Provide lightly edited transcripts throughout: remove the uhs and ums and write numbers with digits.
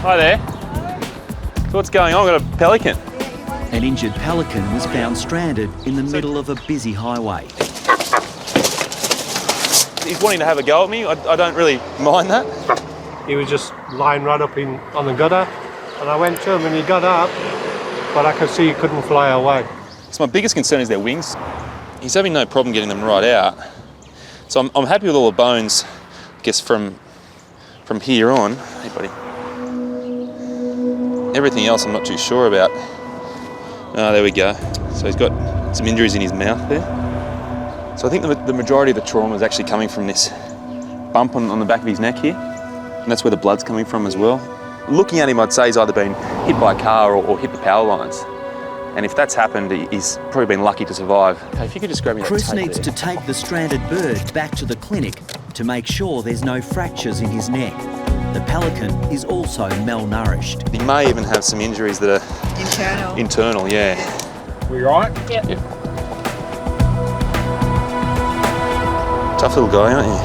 Hi there. So what's going on? I've got a pelican. An injured pelican was found stranded in the middle of a busy highway. He's wanting to have a go at me. I don't really mind that. He was just lying right up on the gutter, and I went to him and he got up, but I could see he couldn't fly away. So my biggest concern is their wings. He's having no problem getting them right out. So I'm happy with all the bones, I guess, from here on. Hey, buddy. Everything else I'm not too sure about. Oh, there we go. So he's got some injuries in his mouth there. So I think the majority of the trauma is actually coming from this bump on the back of his neck here. And that's where the blood's coming from as well. Looking at him, I'd say he's either been hit by a car or hit the power lines. And if that's happened, he's probably been lucky to survive. Okay, if you could just grab me that Chris tape needs there. to take the stranded bird back to the clinic to make sure there's no fractures in his neck. The pelican is also malnourished. He may even have some injuries that are internal, yeah. We right? Yep. Yep. Tough little guy, aren't you?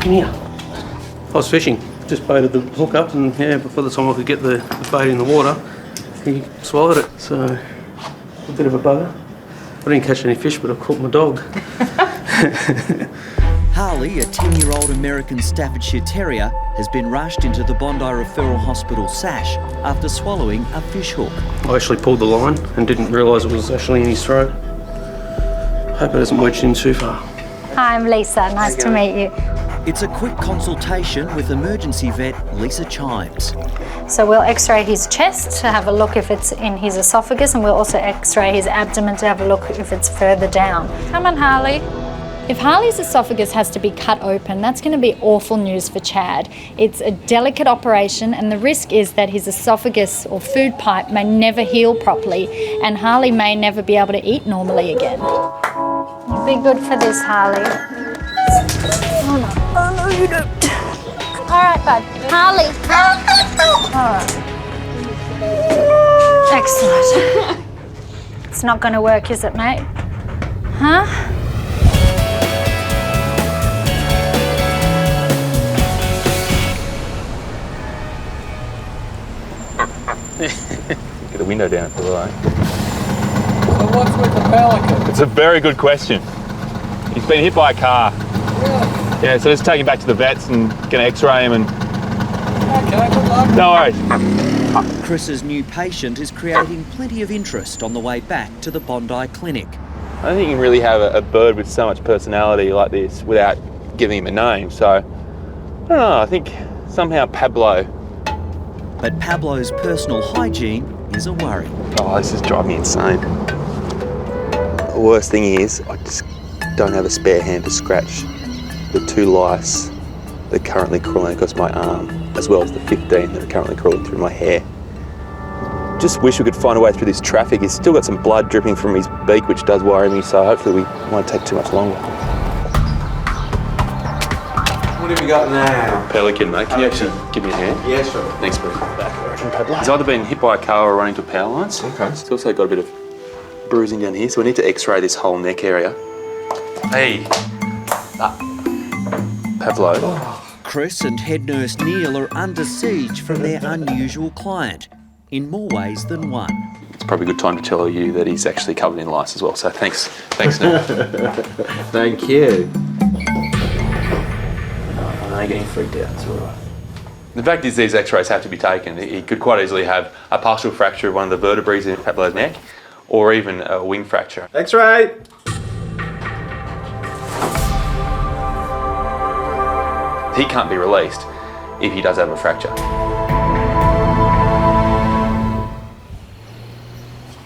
Come here. I was fishing, just baited the hook up, and yeah, before the time I could get the bait in the water, he swallowed it. So, a bit of a bugger. I didn't catch any fish, but I caught my dog. Harley, a 10-year-old American Staffordshire Terrier, has been rushed into the Bondi Referral Hospital sash after swallowing a fish hook. I actually pulled the line and didn't realise it was actually in his throat. Hope it hasn't wedged in too far. Hi, I'm Lisa. Nice to meet you. It's a quick consultation with emergency vet Lisa Chimes. So we'll x-ray his chest to have a look if it's in his esophagus, and we'll also x-ray his abdomen to have a look if it's further down. Come on, Harley. If Harley's esophagus has to be cut open, that's going to be awful news for Chad. It's a delicate operation, and the risk is that his esophagus or food pipe may never heal properly, and Harley may never be able to eat normally again. You'll be good for this, Harley. Oh no, you don't. All right, bud. Harley. All right. Excellent. It's not going to work, is it, mate? Huh? Get the window down for the light. So what's with the pelican? It's a very good question. He's been hit by a car. Really? Yeah, so let's take him back to the vets and gonna x-ray him and... Okay, good luck. No worries. Chris's new patient is creating plenty of interest on the way back to the Bondi clinic. I don't think you can really have a bird with so much personality like this without giving him a name, so... I don't know, I think somehow Pablo... But Pablo's personal hygiene is a worry. Oh, this is driving me insane. The worst thing is, I just don't have a spare hand to scratch the 2 lice that are currently crawling across my arm, as well as the 15 that are currently crawling through my hair. Just wish we could find a way through this traffic. He's still got some blood dripping from his beak, which does worry me, so hopefully we won't take too much longer. What have you got now? Pelican, mate. Can you actually give me a hand? Yeah, sure. Thanks, bro. He's either been hit by a car or run into power lines. Okay. He's also got a bit of bruising down here, so we need to x-ray this whole neck area. Hey. Pablo. Chris and head nurse Neil are under siege from their unusual client, in more ways than one. It's probably a good time to tell you that he's actually covered in lice as well, so thanks. Thanks, Neil. Thank you. I'm getting freaked out, it's all right. The fact is these x-rays have to be taken. He could quite easily have a partial fracture of one of the vertebrae in Pablo's neck, or even a wing fracture. X-ray. He can't be released if he does have a fracture.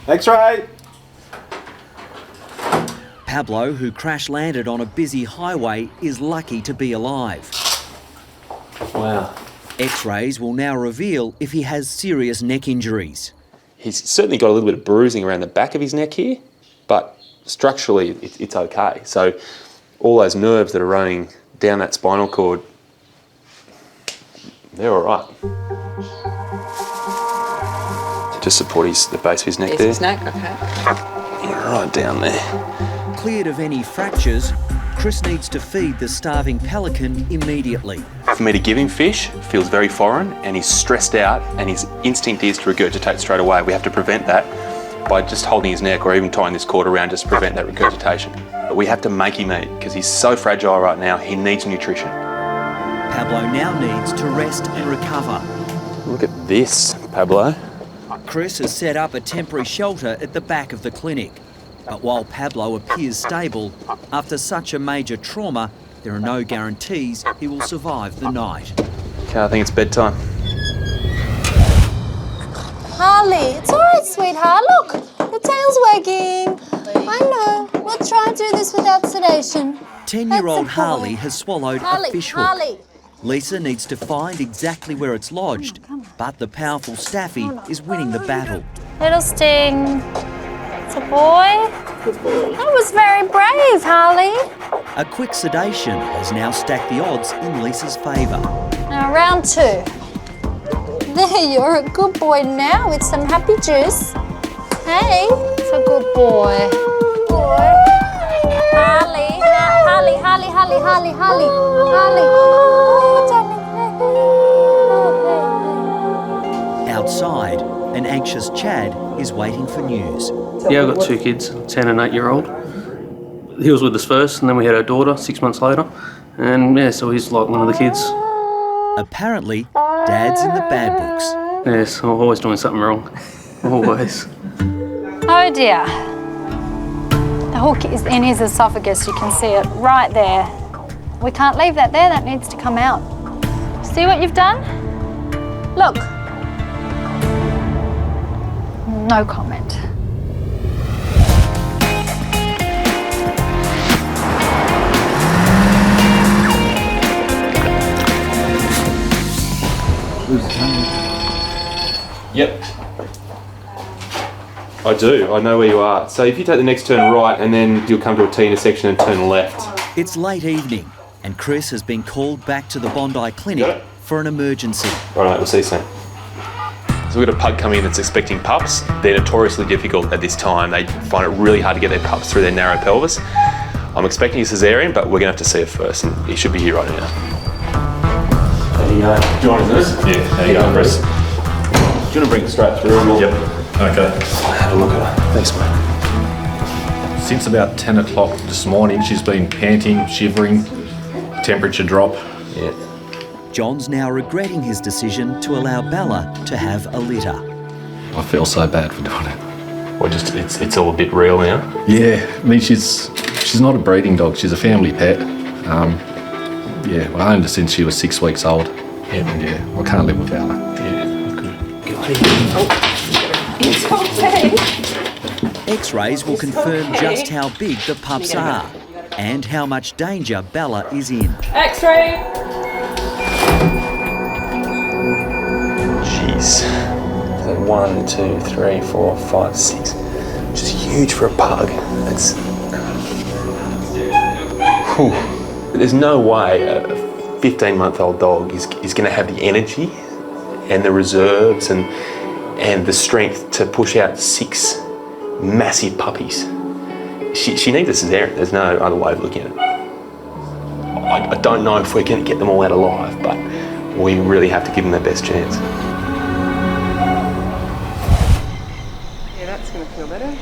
X-ray. Pablo, who crash-landed on a busy highway, is lucky to be alive. Wow. X-rays will now reveal if he has serious neck injuries. He's certainly got a little bit of bruising around the back of his neck here, but structurally it's okay. So all those nerves that are running down that spinal cord, they're all right. Just support the base of his neck Is there. his neck? Okay. Right down there. Cleared of any fractures, Chris needs to feed the starving pelican immediately. For me to give him fish feels very foreign, and he's stressed out, and his instinct is to regurgitate straight away. We have to prevent that by just holding his neck or even tying this cord around just to prevent that regurgitation. But we have to make him eat because he's so fragile right now, he needs nutrition. Pablo now needs to rest and recover. Look at this, Pablo. Chris has set up a temporary shelter at the back of the clinic. But while Pablo appears stable, after such a major trauma, there are no guarantees he will survive the night. Okay, I think it's bedtime. Harley, it's all right, sweetheart. Look, the tail's wagging. I know. We'll try and do this without sedation. 10-year-old That's a boy. Harley has swallowed a fish hook. Harley. Lisa needs to find exactly where it's lodged, but the powerful Staffy is winning the battle. Little Sting. It's a boy. Good boy. That was very brave, Harley. A quick sedation has now stacked the odds in Lisa's favour. Now, round 2. There, you're a good boy now with some happy juice. Hey. It's a good boy. Boy. Harley. Harley, Harley, Harley, Harley, Harley, Harley. Oh, darling. Outside, an anxious Chad is waiting for news. Yeah, I've got 2 kids, 10 and 8-year-old. He was with us first, and then we had our daughter 6 months later. And yeah, so he's like one of the kids. Apparently, Dad's in the bad books. Yes, I'm always doing something wrong. Always. Oh dear. The hook is in his esophagus. You can see it right there. We can't leave that there. That needs to come out. See what you've done? Look. No comment. Yep. I do. I know where you are. So if you take the next turn right, and then you'll come to a T intersection and turn left. It's late evening, and Chris has been called back to the Bondi clinic for an emergency. Right, mate, we'll see you soon. So we've got a pug coming in that's expecting pups. They're notoriously difficult at this time. They find it really hard to get their pups through their narrow pelvis. I'm expecting a cesarean, but we're going to have to see it first, and he should be here right now. How you going? Do you want to do this? Yeah, how you going, Chris? Do you want to bring it straight through? Yep. Okay. Have a look at her. Thanks, mate. Since about 10 o'clock this morning, she's been panting, shivering, temperature drop. Yeah. John's now regretting his decision to allow Bella to have a litter. I feel so bad for doing it. Well, just it's all a bit real now. Yeah, I mean, she's not a breeding dog, she's a family pet. Yeah, I owned her since she was 6 weeks old. Yeah. And yeah, I can't live without her. Yeah, good. It's okay. X-rays will confirm just how big the pups are and how much danger Bella is in. X-ray. Jeez. So 1, 2, 3, 4, 5, 6. Which is huge for a pug. It's. Whew. There's no way a 15-month-old dog is going to have the energy and the reserves and the strength to push out 6 massive puppies. She needs a cesarean. There's no other way of looking at it. I don't know if we're going to get them all out alive, but we really have to give them their best chance. Yeah, that's going to feel better.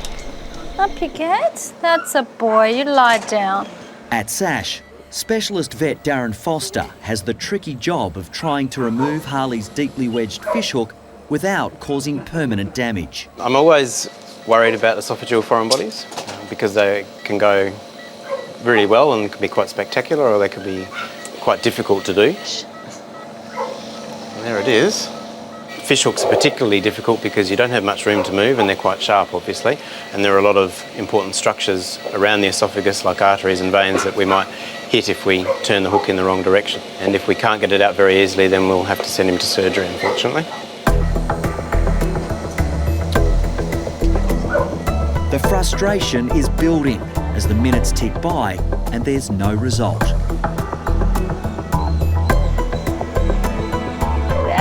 Up you get. That's a boy. You lie down. At SASH, specialist vet Darren Foster has the tricky job of trying to remove Harley's deeply wedged fishhook without causing permanent damage. I'm always worried about esophageal foreign bodies because they can go really well and can be quite spectacular, or they can be quite difficult to do. And there it is. Fish hooks are particularly difficult because you don't have much room to move and they're quite sharp, obviously, and there are a lot of important structures around the esophagus like arteries and veins that we might hit if we turn the hook in the wrong direction. And if we can't get it out very easily, then we'll have to send him to surgery, unfortunately. The frustration is building as the minutes tick by and there's no result.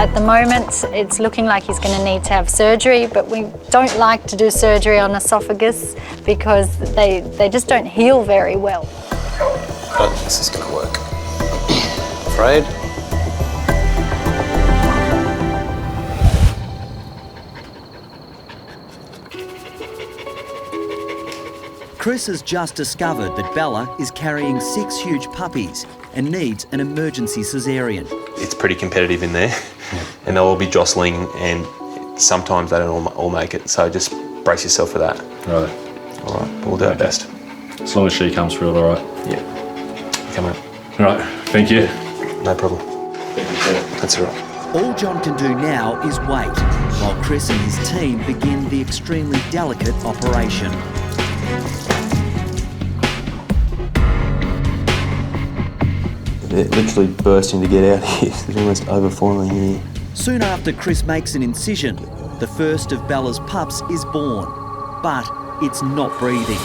At the moment, it's looking like he's going to need to have surgery, but we don't like to do surgery on esophagus because they just don't heal very well. I don't think this is going to work. Afraid? Chris has just discovered that Bella is carrying 6 huge puppies and needs an emergency caesarean. It's pretty competitive in there, and they'll all be jostling, and sometimes they don't all make it, so just brace yourself for that. Right. All right, we'll do our best. As long as she comes through it, all right. Yeah. Come on. All right, thank you. No problem. That's all right. All John can do now is wait, while Chris and his team begin the extremely delicate operation. They're literally bursting to get out here. They're almost overflowing here. Soon after Chris makes an incision, the first of Bella's pups is born, but it's not breathing.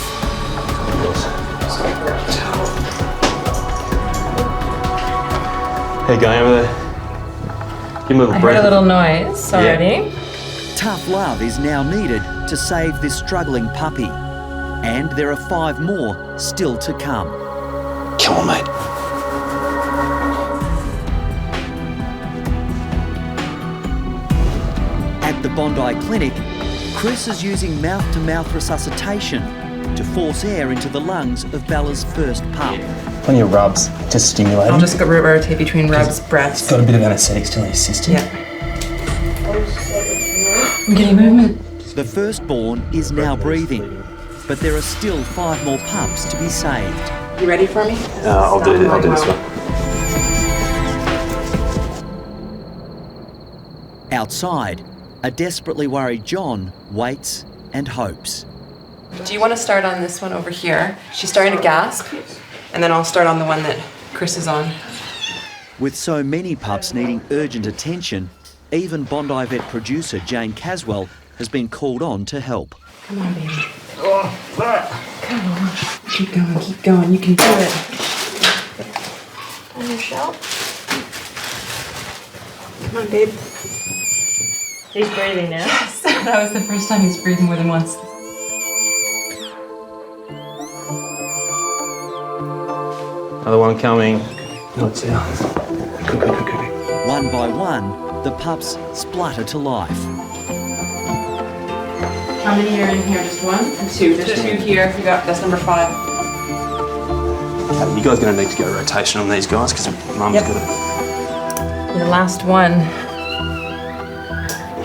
Hey, go over there. Give him a little I breath. heard a little noise already. Tough love is now needed to save this struggling puppy. And there are 5 more still to come. Come on, mate. At the Bondi Clinic, Chris is using mouth-to-mouth resuscitation to force air into the lungs of Bella's first pup. Plenty of rubs to stimulate. I'll just go rotate between rubs, breaths. It's got a bit of anaesthetics to assist him. Yeah. I'm getting movement. The firstborn is now breathing, but there are still 5 more pups to be saved. You ready for me? I'll do this one. Outside, a desperately worried John waits and hopes. Do you want to start on this one over here? She's starting to gasp, and then I'll start on the one that Chris is on. With so many pups needing urgent attention, even Bondi Vet producer Jane Caswell has been called on to help. Come on, baby. Come on. Keep going, keep going. You can do it. On your shelf. Come on, babe. He's breathing now. Yes, that was the first time he's breathed more than once. Another one coming. Let's see. One by one, the pups splutter to life. How many are in here? Just 1 and 2. There's 2 here. You got that's number 5. You guys are going to need to go rotation on these guys because Mum's got to. Your last one.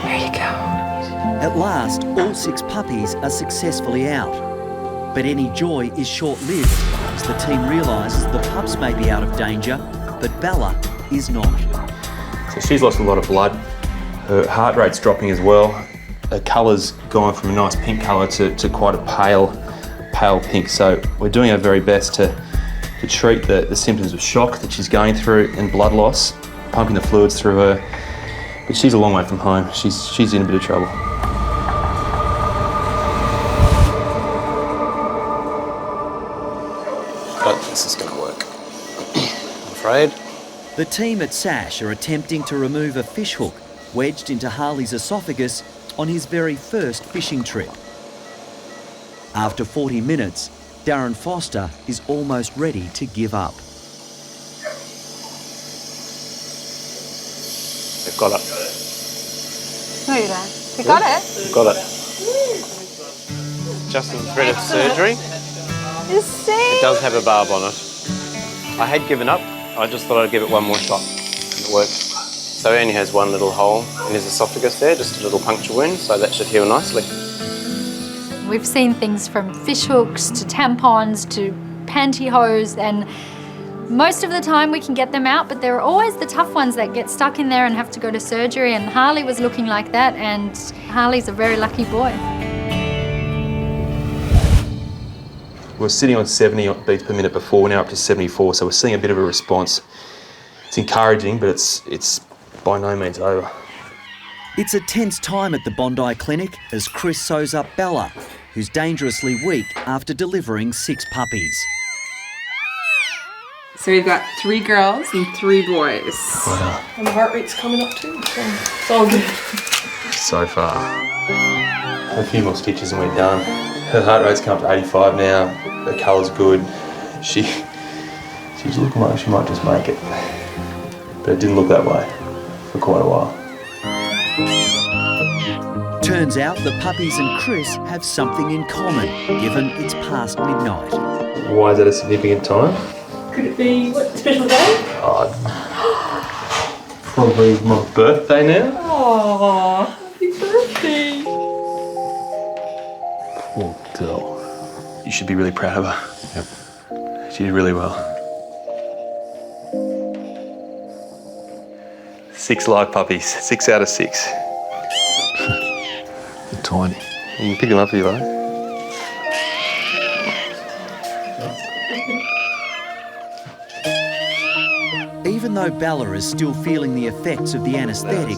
There you go. At last, all 6 puppies are successfully out. But any joy is short-lived as the team realises the pups may be out of danger, but Bella is not. So she's lost a lot of blood. Her heart rate's dropping as well. Her colour's gone from a nice pink colour to quite a pale pink. So we're doing our very best to treat the symptoms of shock that she's going through and blood loss, pumping the fluids through her. But she's a long way from home. She's in a bit of trouble. I don't think this is going to work. I'm afraid. The team at SASH are attempting to remove a fish hook wedged into Harley's esophagus on his very first fishing trip. After 40 minutes, Darren Foster is almost ready to give up. They've got it. No, you don't. You got it? They've got it. Just in threat of surgery. You see? It does have a barb on it. I had given up. I just thought I'd give it one more shot. And it worked. So he only has one little hole in his esophagus there, just a little puncture wound, so that should heal nicely. We've seen things from fish hooks to tampons to pantyhose, and most of the time we can get them out, but there are always the tough ones that get stuck in there and have to go to surgery, and Harley was looking like that, and Harley's a very lucky boy. We're sitting on 70 beats per minute before, we're now up to 74, so we're seeing a bit of a response. It's encouraging, but it's by no means over. It's a tense time at the Bondi Clinic as Chris sews up Bella, who's dangerously weak after delivering 6 puppies. So we've got 3 girls and 3 boys. Wow. And the heart rate's coming up too, so it's all good. So far. A few more stitches and we're done. Her heart rate's come up to 85 now. The colour's good. She's looking like she might just make it. But it didn't look that way for quite a while. Turns out the puppies and Chris have something in common, given it's past midnight. Why is that a significant time? Could it be, what, special day? Probably my birthday now. Oh, happy birthday. Poor girl. You should be really proud of her. Yep. She did really well. 6 live puppies, 6 out of 6. They're tiny. You can pick them up if you like. Even though Bella is still feeling the effects of the anaesthetic,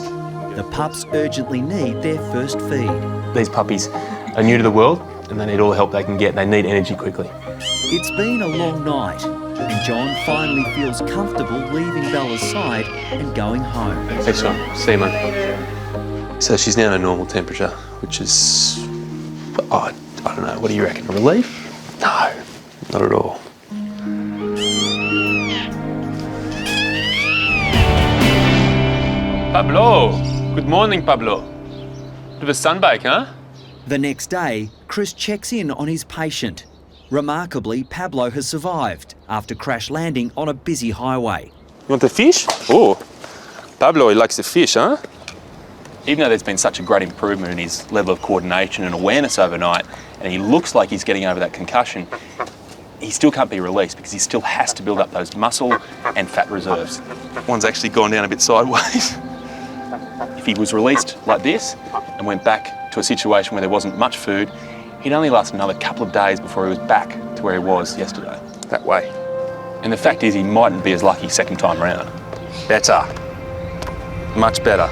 the pups urgently need their first feed. These puppies are new to the world and they need all the help they can get. They need energy quickly. It's been a long night, and John finally feels comfortable leaving Bella's side and going home. Thanks, John. See you, mate. So she's now at a normal temperature, which is, I don't know, what do you reckon, a relief? No, not at all. Pablo! Good morning, Pablo. Bit of a sunbake, huh? The next day, Chris checks in on his patient. Remarkably, Pablo has survived after crash landing on a busy highway. You want the fish? Oh, Pablo, he likes the fish, huh? Even though there's been such a great improvement in his level of coordination and awareness overnight, and he looks like he's getting over that concussion, he still can't be released because he still has to build up those muscle and fat reserves. One's actually gone down a bit sideways. If he was released like this and went back to a situation where there wasn't much food, he'd only last another couple of days before he was back to where he was yesterday, that way. And the fact is, he mightn't be as lucky second time round. Better. Much better.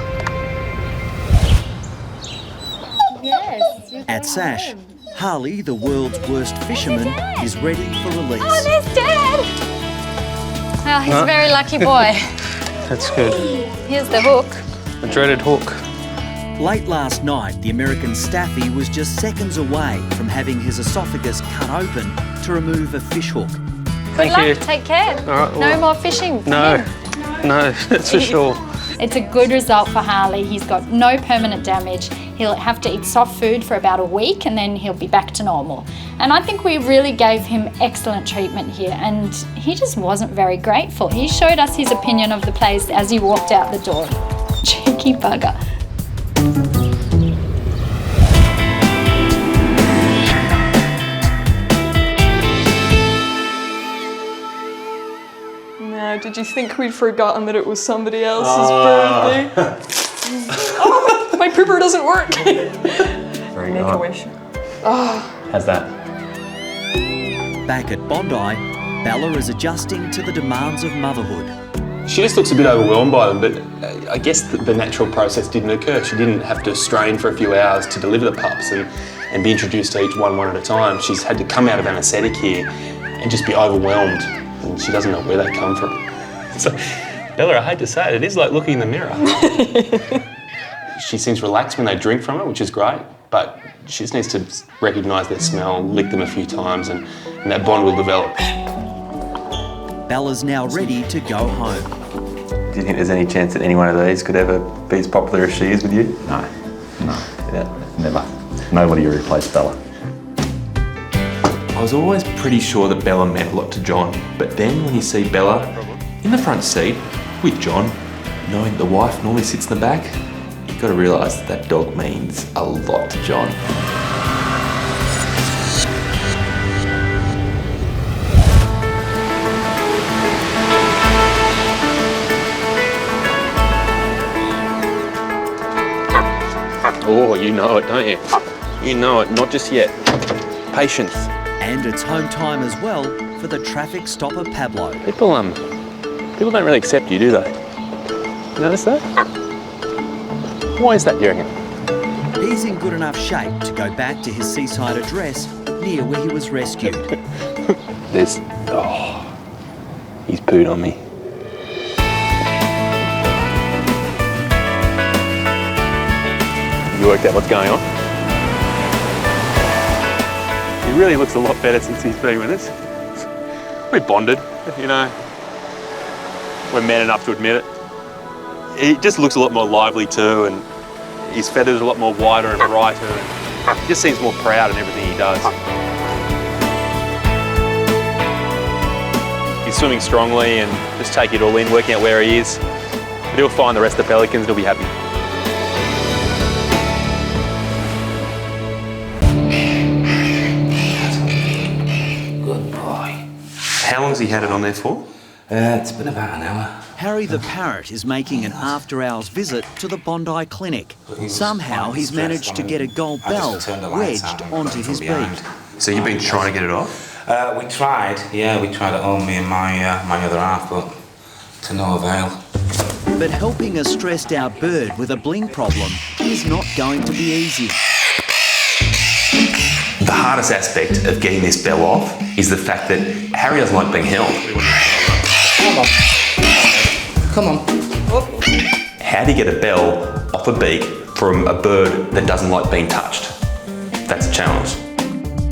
Yes. At Sash, Harley, the world's worst fisherman, is ready for release. Oh, there's Dad! Well, he's a very lucky boy. That's good. Here's the hook. A dreaded hook. Late last night, the American staffy was just seconds away from having his esophagus cut open to remove a fish hook. Thank Good you. luck. Take care. All right, No well- more fishing. for No, him. no, that's for sure. It's a good result for Harley. He's got no permanent damage. He'll have to eat soft food for about a week and then he'll be back to normal. And I think we really gave him excellent treatment here and he just wasn't very grateful. He showed us his opinion of the place as he walked out the door. Cheeky bugger. No, did you think we'd forgotten that it was somebody else's birthday? Oh, my pooper doesn't work. Very Make a wish. How's that? Back at Bondi, Bella is adjusting to the demands of motherhood. She just looks a bit overwhelmed by them, but I guess the natural process didn't occur. She didn't have to strain for a few hours to deliver the pups and be introduced to each one at a time. She's had to come out of anaesthetic here and just be overwhelmed, and she doesn't know where they come from. So, Bella, I hate to say it, it is like looking in the mirror. She seems relaxed when they drink from it, which is great, but she just needs to recognise their smell, lick them a few times, and that bond will develop. Bella's now ready to go home. Do you think there's any chance that any one of these could ever be as popular as she is with you? No, no, Yeah. never. Nobody will replace Bella. I was always pretty sure that Bella meant a lot to John, but then when you see Bella in the front seat with John, knowing the wife normally sits in the back, you've got to realise that that dog means a lot to John. Oh, you know it, don't you? You know it, not just yet. Patience. And it's home time as well for the traffic stopper Pablo. People don't really accept you, do they? You notice that? Why is that, do you reckon? He's in good enough shape to go back to his seaside address near where he was rescued. He's pooed on me. You worked out what's going on? He really looks a lot better since he's been with us. We're bonded, you know. We're man enough to admit it. He just looks a lot more lively too, and his feathers are a lot more wider and brighter. And he just seems more proud in everything he does. He's swimming strongly and just taking it all in, working out where he is. But he'll find the rest of the pelicans, he'll be happy. Good boy. How long's he had it on there for? It's been about an hour. Harry the parrot is making an after-hours visit to the Bondi clinic. Somehow he's managed to get a gold bell wedged onto his beak. So you've been trying to get it off? We tried it all, me and my other half, but to no avail. But helping a stressed-out bird with a bling problem is not going to be easy. The hardest aspect of getting this bell off is the fact that Harry doesn't like being held. Come on. How do you get a bell off a beak from a bird that doesn't like being touched? That's a challenge.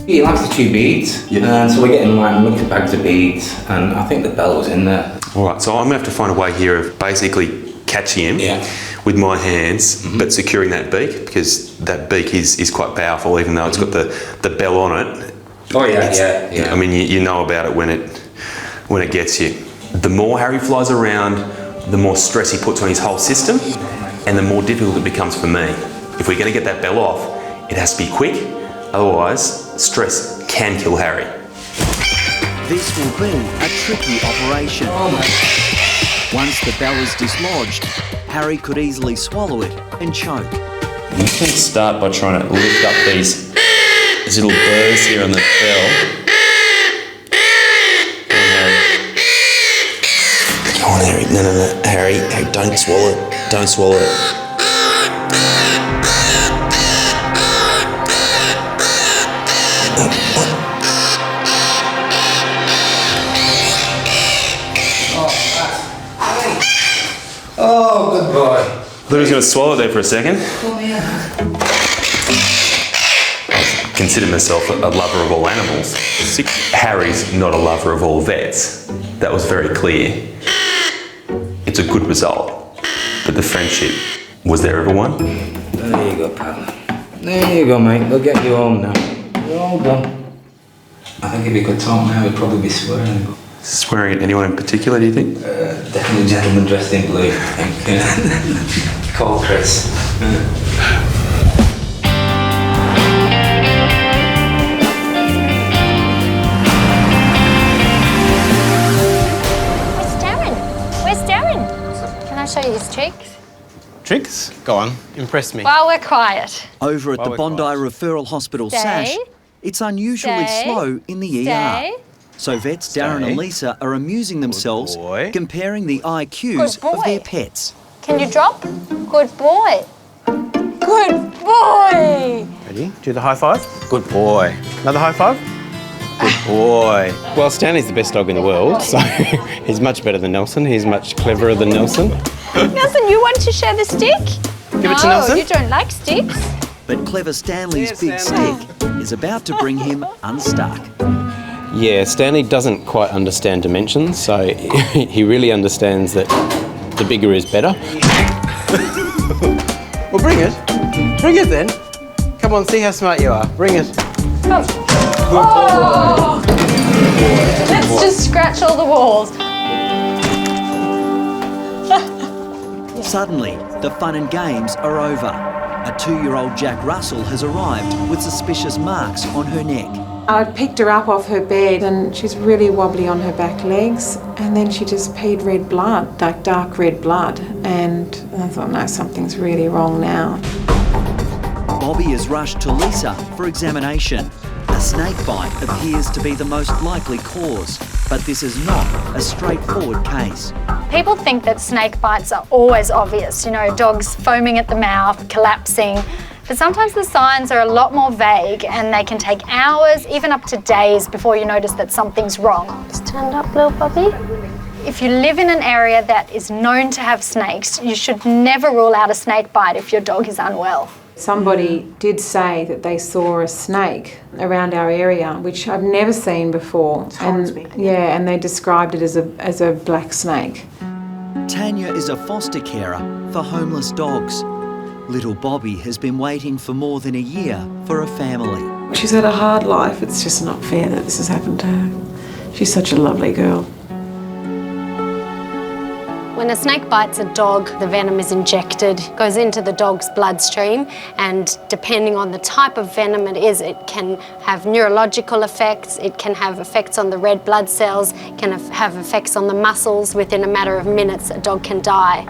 He likes to chew beads, so we're getting like mixed bags of beads, and I think the bell was in there. All right, so I'm gonna have to find a way here of basically catching him with my hands, but securing that beak, because that beak is quite powerful, even though it's got the bell on it. Oh yeah. I mean, you know about it when it gets you. The more Harry flies around, the more stress he puts on his whole system, and the more difficult it becomes for me. If we're gonna get that bell off, it has to be quick, otherwise stress can kill Harry. This will be a tricky operation. Once the bell is dislodged, Harry could easily swallow it and choke. I'm just going to start by trying to lift up these little burrs here on the bell. Come on, Harry. No. Harry, don't swallow it. Don't swallow it. Oh, good boy. I thought he was going to swallow it there for a second. Come here. I consider myself a lover of all animals. Harry's not a lover of all vets. That was very clear. It's a good result, but the friendship, was there ever one? There you go, Pablo. There you go, mate. We'll get you home now. You're all done. I think if he could talk now, he'd probably be swearing. But... Swearing at anyone in particular, do you think? Definitely a gentleman dressed in blue, I think. Call Chris. Where's Darren? Can I show you his tricks? Tricks? Go on, impress me. While we're quiet. Over at the Bondi Referral Hospital SASH, it's unusually slow in the ER. So vets Darren and Lisa are amusing themselves comparing the IQs of their pets. Can you drop? Good boy. Good boy. Ready? Do the high five. Good boy. Another high five. Good boy. Well, Stanley's the best dog in the world, so he's much better than Nelson. He's much cleverer than Nelson. Nelson, you want to share the stick? Give it to Nelson. You don't like sticks. But clever Stanley's big stick is about to bring him unstuck. Yeah, Stanley doesn't quite understand dimensions, so he really understands that the bigger is better. Well, bring it. Bring it then. Come on, see how smart you are. Bring it. Oh. Let's just scratch all the walls. Suddenly, the fun and games are over. A 2-year-old Jack Russell has arrived with suspicious marks on her neck. I picked her up off her bed and she's really wobbly on her back legs, and then she just peed red blood, like dark red blood, and I thought, no, something's really wrong now. Bobby is rushed to Lisa for examination. A snake bite appears to be the most likely cause, but this is not a straightforward case. People think that snake bites are always obvious, you know, dogs foaming at the mouth, collapsing. But sometimes the signs are a lot more vague and they can take hours, even up to days, before you notice that something's wrong. Stand up, little puppy. If you live in an area that is known to have snakes, you should never rule out a snake bite if your dog is unwell. Somebody did say that they saw a snake around our area, which I've never seen before. And they described it as a black snake. Tanya is a foster carer for homeless dogs. Little Bobby has been waiting for more than a year for a family. She's had a hard life. It's just not fair that this has happened to her. She's such a lovely girl. When a snake bites a dog, the venom is injected, goes into the dog's bloodstream, and depending on the type of venom it is, it can have neurological effects, it can have effects on the red blood cells, can have effects on the muscles. Within a matter of minutes, a dog can die.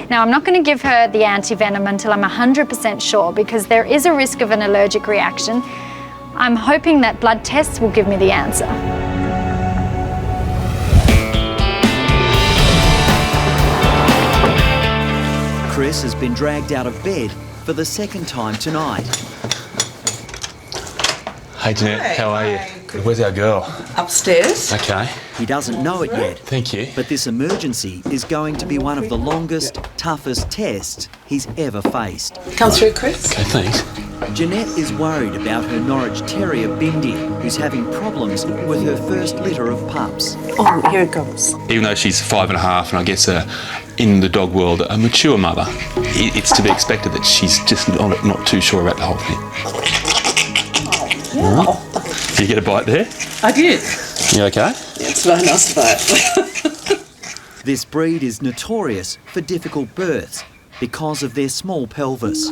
Now, I'm not going to give her the antivenom until I'm 100% sure because there is a risk of an allergic reaction. I'm hoping that blood tests will give me the answer. Chris has been dragged out of bed for the second time tonight. Hey Jeanette, how are you? Where's our girl? Upstairs. Okay. He doesn't know it yet. Thank you. But this emergency is going to be one of the longest, toughest tests he's ever faced. Come through, Chris. Okay, thanks. Jeanette is worried about her Norwich Terrier, Bindy, who's having problems with her first litter of pups. Oh, here it goes. Even though she's 5.5 and I guess in the dog world a mature mother, it's to be expected that she's just not too sure about the whole thing. Oh. Did you get a bite there? I did. You okay? Yeah, it's very nice bite. This breed is notorious for difficult births because of their small pelvis.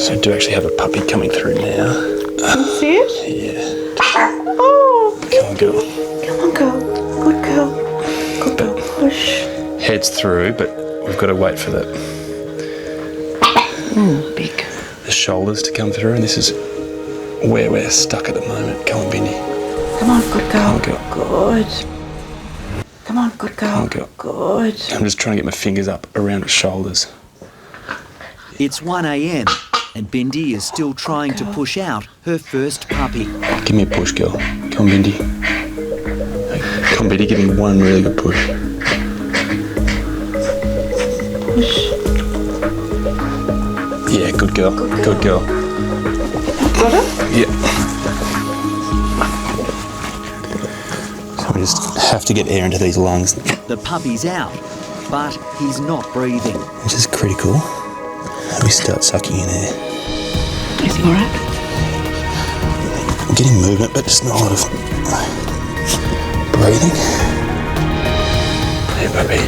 So I do actually have a puppy coming through now. Can you see it? Yeah. Oh, Come on, girl. come on, girl. Good girl. Good girl. Push. Head's through, but we've got to wait for the shoulders to come through, and this is where we're stuck at the moment. Come on, Bindy. Come on, good girl. Come on, girl. Good. Come on, good girl. Come on, girl. Good. I'm just trying to get my fingers up around its shoulders. It's 1 a.m. and Bindy is still trying to push out her first puppy. Give me a push, girl. Come on, Bindy. Come on, Bindy, give me one really good push. Push. Yeah, good girl. Good girl. Got it? Yeah. So we just have to get air into these lungs. The puppy's out, but he's not breathing. Which is critical. We start sucking in air. Is he alright? I'm getting movement, but just not a lot of breathing. Hey, baby.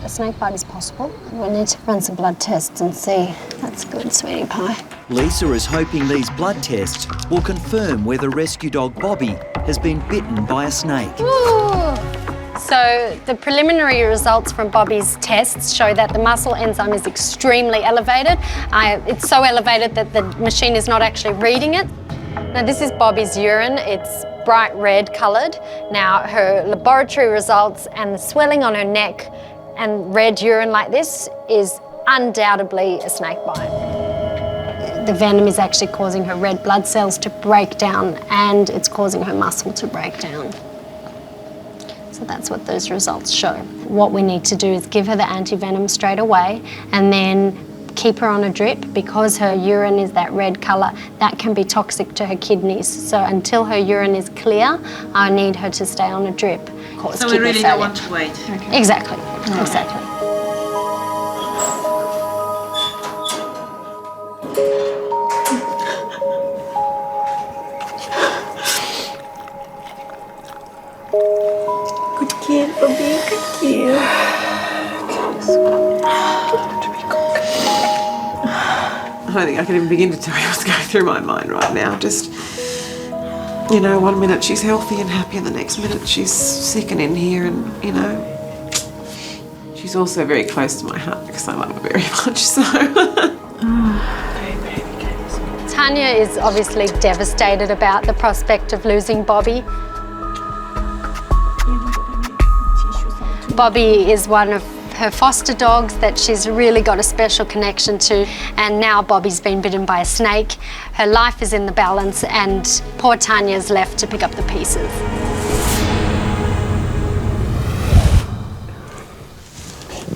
A snake bite is possible. We'll need to run some blood tests and see. That's good, sweetie pie. Lisa is hoping these blood tests will confirm whether rescue dog Bobby has been bitten by a snake. Ooh. So the preliminary results from Bobby's tests show that the muscle enzyme is extremely elevated. It's so elevated that the machine is not actually reading it. Now this is Bobby's urine. It's bright red coloured. Now her laboratory results and the swelling on her neck and red urine like this is undoubtedly a snake bite. The venom is actually causing her red blood cells to break down and it's causing her muscle to break down. So that's what those results show. What we need to do is give her the antivenom straight away and then keep her on a drip because her urine is that red colour. That can be toxic to her kidneys. So until her urine is clear, I need her to stay on a drip. So we really don't want to wait. Okay. Exactly, exactly. Good kid, Bobby, good kid. I don't think I can even begin to tell you what's going through my mind right now. Just, you know, one minute she's healthy and happy and the next minute she's sick and in here and, you know. She's also very close to my heart because I love her very much, so. Tanya is obviously devastated about the prospect of losing Bobby. Bobby is one of her foster dogs that she's really got a special connection to, and now Bobby's been bitten by a snake. Her life is in the balance, and poor Tanya's left to pick up the pieces.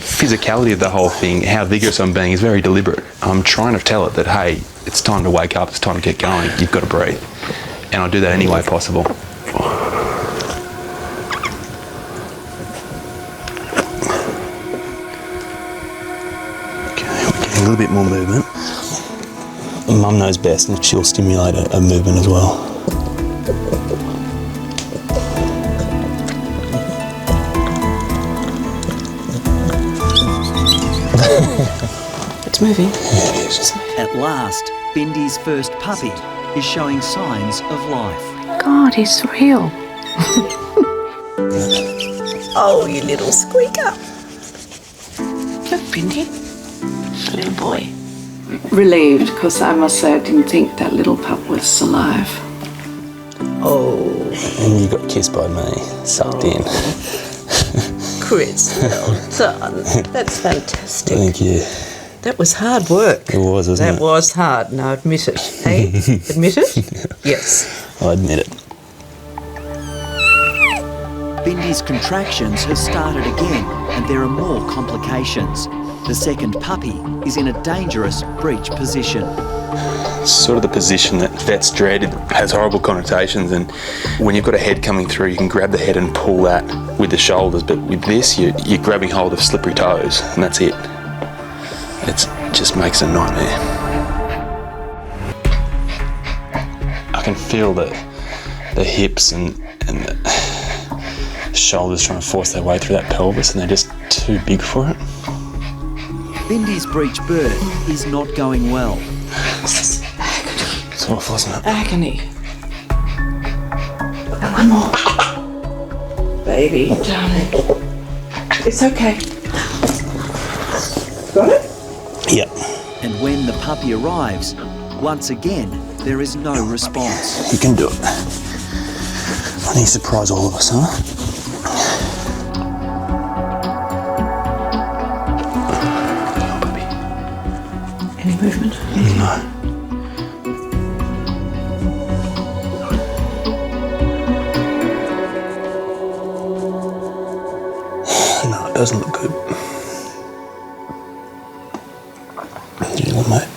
Physicality of the whole thing, how vigorous I'm being, is very deliberate. I'm trying to tell it that, hey, it's time to wake up, it's time to get going, you've got to breathe. And I'll do that any way possible. Okay, we're getting a little bit more movement. Mum knows best, and she'll stimulate a movement as well. It's moving. At last, Bindy's first puppy is showing signs of life. God, he's real. Oh, you little squeaker. Look, Bindy. Little boy. Relieved, because I must say I didn't think that little pup was alive. Oh. And you got kissed by me, sucked in. Chris, well done. That's fantastic. Thank you. That was hard work. It was, wasn't it? That was hard, now admit it. Hey, admit it? Yes. I admit it. Bindy's contractions have started again, and there are more complications. The second puppy is in a dangerous breech position. Sort of the position that vets dread. It has horrible connotations, and when you've got a head coming through, you can grab the head and pull that with the shoulders, but with this, you're grabbing hold of slippery toes, and that's it. It just makes a nightmare. I can feel the hips and the shoulders trying to force their way through that pelvis, and they're just too big for it. Bindy's breech birth is not going well. It's awful, isn't it? Agony. One more. Baby, darling. It's okay. Got it? Yep. And when the puppy arrives, once again, there is no response. You can do it. I think you surprise all of us, huh? Any movement? No. No, it doesn't look good. You want, mate?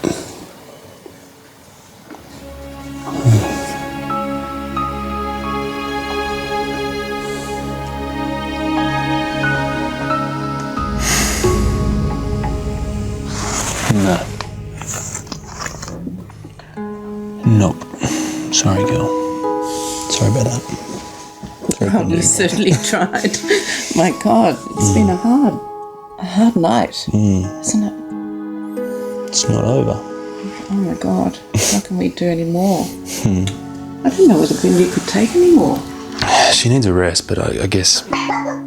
No. Nope. Sorry, girl. Sorry about that. Sorry Oh, you certainly tried. My God, it's been a hard night, isn't it? It's not over. Oh my God, how can we do any more? I didn't know whether Bindy could take any more. She needs a rest, but I guess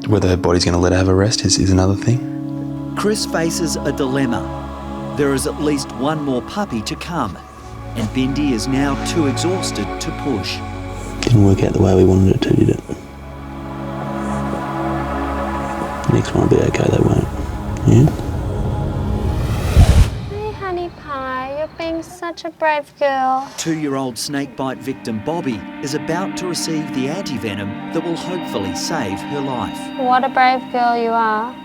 whether her body's going to let her have a rest is another thing. Chris faces a dilemma. There is at least one more puppy to come, and Bindy is now too exhausted to push. Didn't work out the way we wanted it to, did it? Next one will be okay, they won't. Yeah? Hey, honey pie, you're being such a brave girl. 2-year-old snakebite victim Bobby is about to receive the antivenom that will hopefully save her life. What a brave girl you are.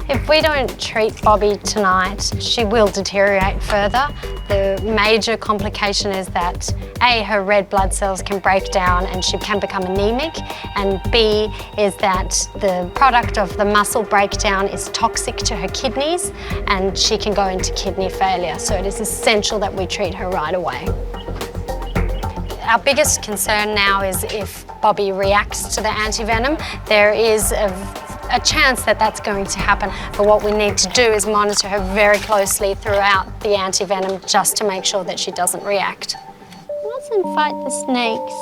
If we don't treat Bobby tonight, she will deteriorate further. The major complication is that A, her red blood cells can break down and she can become anemic, and B is that the product of the muscle breakdown is toxic to her kidneys and she can go into kidney failure. So it is essential that we treat her right away. Our biggest concern now is if Bobby reacts to the antivenom. There is a chance that that's going to happen, but what we need to do is monitor her very closely throughout the antivenom just to make sure that she doesn't react. You mustn't fight the snakes.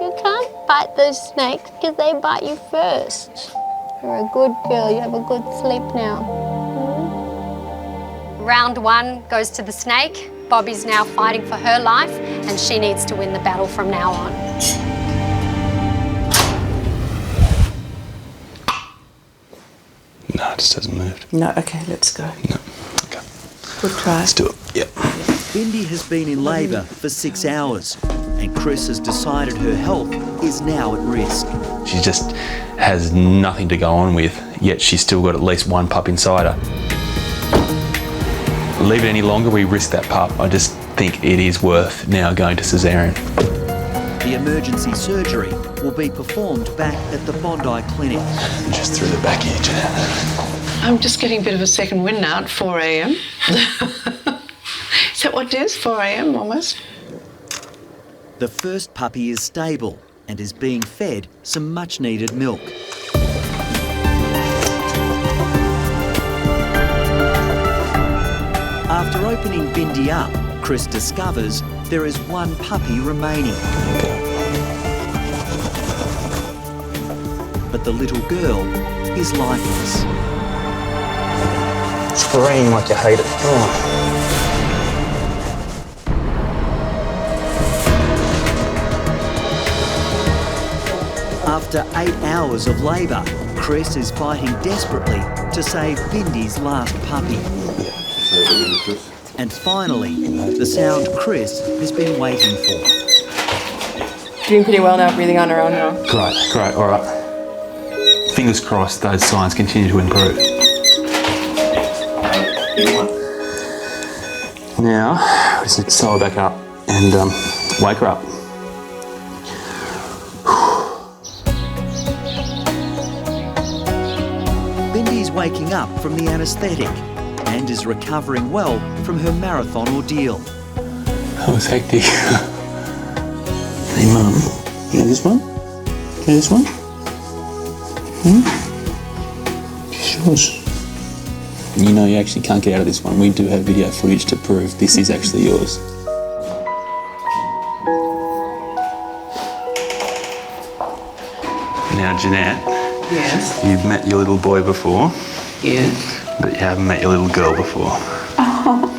You can't bite those snakes because they bite you first. You're a good girl, you have a good sleep now. Round 1 goes to the snake. Bobby's now fighting for her life and she needs to win the battle from now on. it just hasn't moved. No, okay, let's go. No. Okay. Good try. Let's do it. Yep. Bindy has been in labour for 6 hours and Chris has decided her health is now at risk. She just has nothing to go on with, yet she's still got at least one pup inside her. Leave it any longer, we risk that pup. I just think it is worth now going to caesarean. The emergency surgery will be performed back at the Bondi clinic. Just through the back here, Jeanette. I'm just getting a bit of a second wind now at 4 a.m. Is that what it is? 4 a.m. almost? The first puppy is stable and is being fed some much-needed milk. After opening Bindy up, Chris discovers there is one puppy remaining. But the little girl is lifeless. Scream like you hate it. Oh. After 8 hours of labour, Chris is fighting desperately to save Bindy's last puppy. And finally, the sound Chris has been waiting for. Doing pretty well now, breathing on her own now. Great, all right. Fingers crossed those signs continue to improve. Now, we just need to sew her back up and wake her up. Bindy's waking up from the anaesthetic and is recovering well from her marathon ordeal. That was hectic. Hey, Mum, you know this one? You know this one? Yours. You know you actually can't get out of this one. We do have video footage to prove this is actually yours. Now, Jeanette. Yes. You've met your little boy before. Yes. But you haven't met your little girl before. Oh.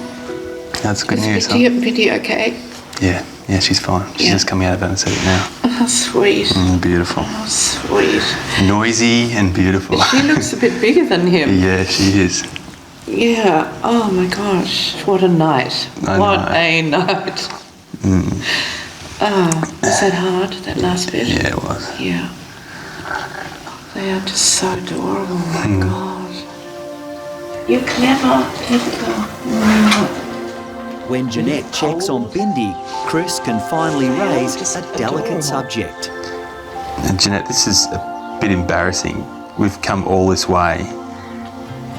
That's good news, huh? Bindy okay? Yeah, she's fine. She's just coming out of anaesthetic now. Oh, sweet. Beautiful. Oh, sweet. Noisy and beautiful. She looks a bit bigger than him. Yeah, she is. Yeah. Oh my gosh. What a night. I what know. a night. Oh, was that hard, that last bit? Yeah, it was. Yeah. They are just so adorable. Oh my God. You're clever girl. When Jeanette checks on Bindy, Chris can finally raise a delicate subject. And Jeanette, this is a bit embarrassing. We've come all this way,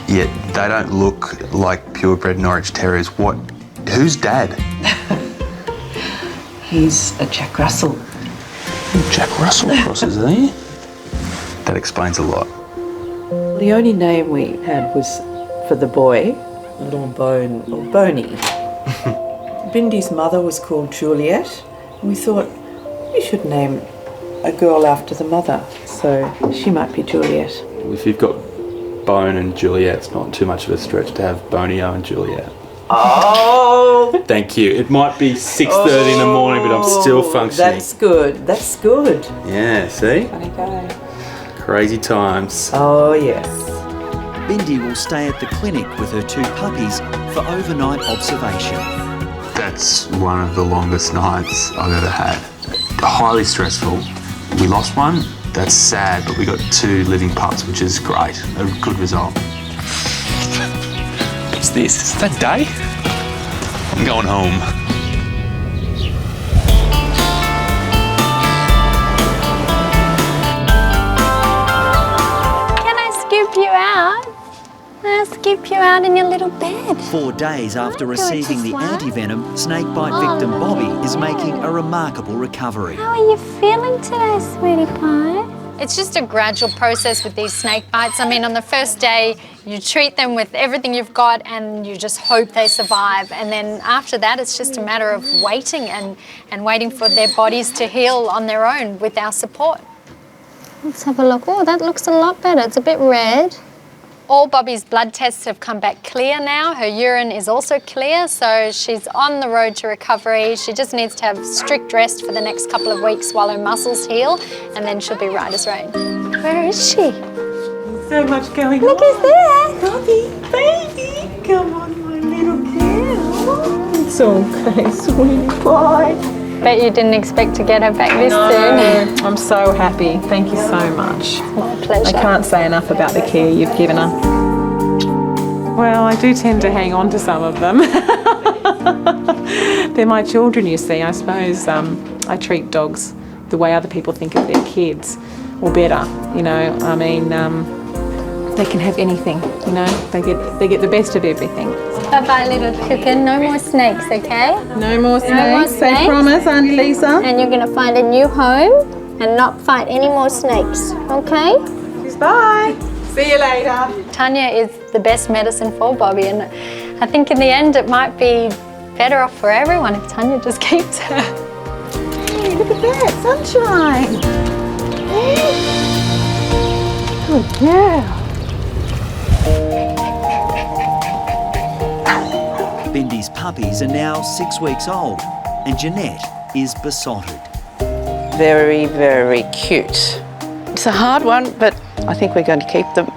yet they don't look like purebred Norwich Terriers. Who's Dad? He's a Jack Russell. Jack Russell crosses, is he? That explains a lot. The only name we had was for the boy, little Boney. Bindy's mother was called Juliet, and we thought we should name a girl after the mother, so she might be Juliet. If you've got Bone and Juliet, it's not too much of a stretch to have Bonio and Juliet. Oh! Thank you. It might be 6:30 in the morning, but I'm still functioning. That's good. That's good. Yeah, see? Funny guy. Crazy times. Oh, yes. Bindy will stay at the clinic with her 2 puppies for overnight observation. That's one of the longest nights I've ever had. Highly stressful. We lost one. That's sad, but we got 2 living pups, which is great. A good result. What's this? Is that day? I'm going home. Can I scoop you out? I'll scoop you out in your little bed. 4 days after receiving the antivenom, snakebite victim Bobby is making a remarkable recovery. How are you feeling today, sweetie pie? It's just a gradual process with these snake bites. I mean, on the first day, you treat them with everything you've got and you just hope they survive. And then after that, it's just a matter of waiting and waiting for their bodies to heal on their own with our support. Let's have a look. Oh, that looks a lot better. It's a bit red. All Bobby's blood tests have come back clear now. Her urine is also clear, so she's on the road to recovery. She just needs to have strict rest for the next couple of weeks while her muscles heal, and then she'll be right as rain. Where is she? So much going Look on. who's there. Bobby, baby, come on, my little girl. It's okay, sweetie pie. Bet you didn't expect to get her back this soon. I'm so happy. Thank you so much. My pleasure. I can't say enough about the care you've given her. Well, I do tend to hang on to some of them. They're my children, you see. I suppose I treat dogs the way other people think of their kids, or better, you know. I mean, they can have anything, you know. They get the best of everything. Bye-bye, little chicken. No more snakes, okay? No more snakes. No more Say snakes. promise, Auntie Lisa. And you're going to find a new home and not fight any more snakes, okay? Bye. See you later. Tanya is the best medicine for Bobby, and I think in the end it might be better off for everyone if Tanya just keeps her. Hey, look at that, sunshine. Good girl. Bindy's puppies are now 6 weeks old, and Jeanette is besotted. Very, very cute. It's a hard one, but I think we're going to keep them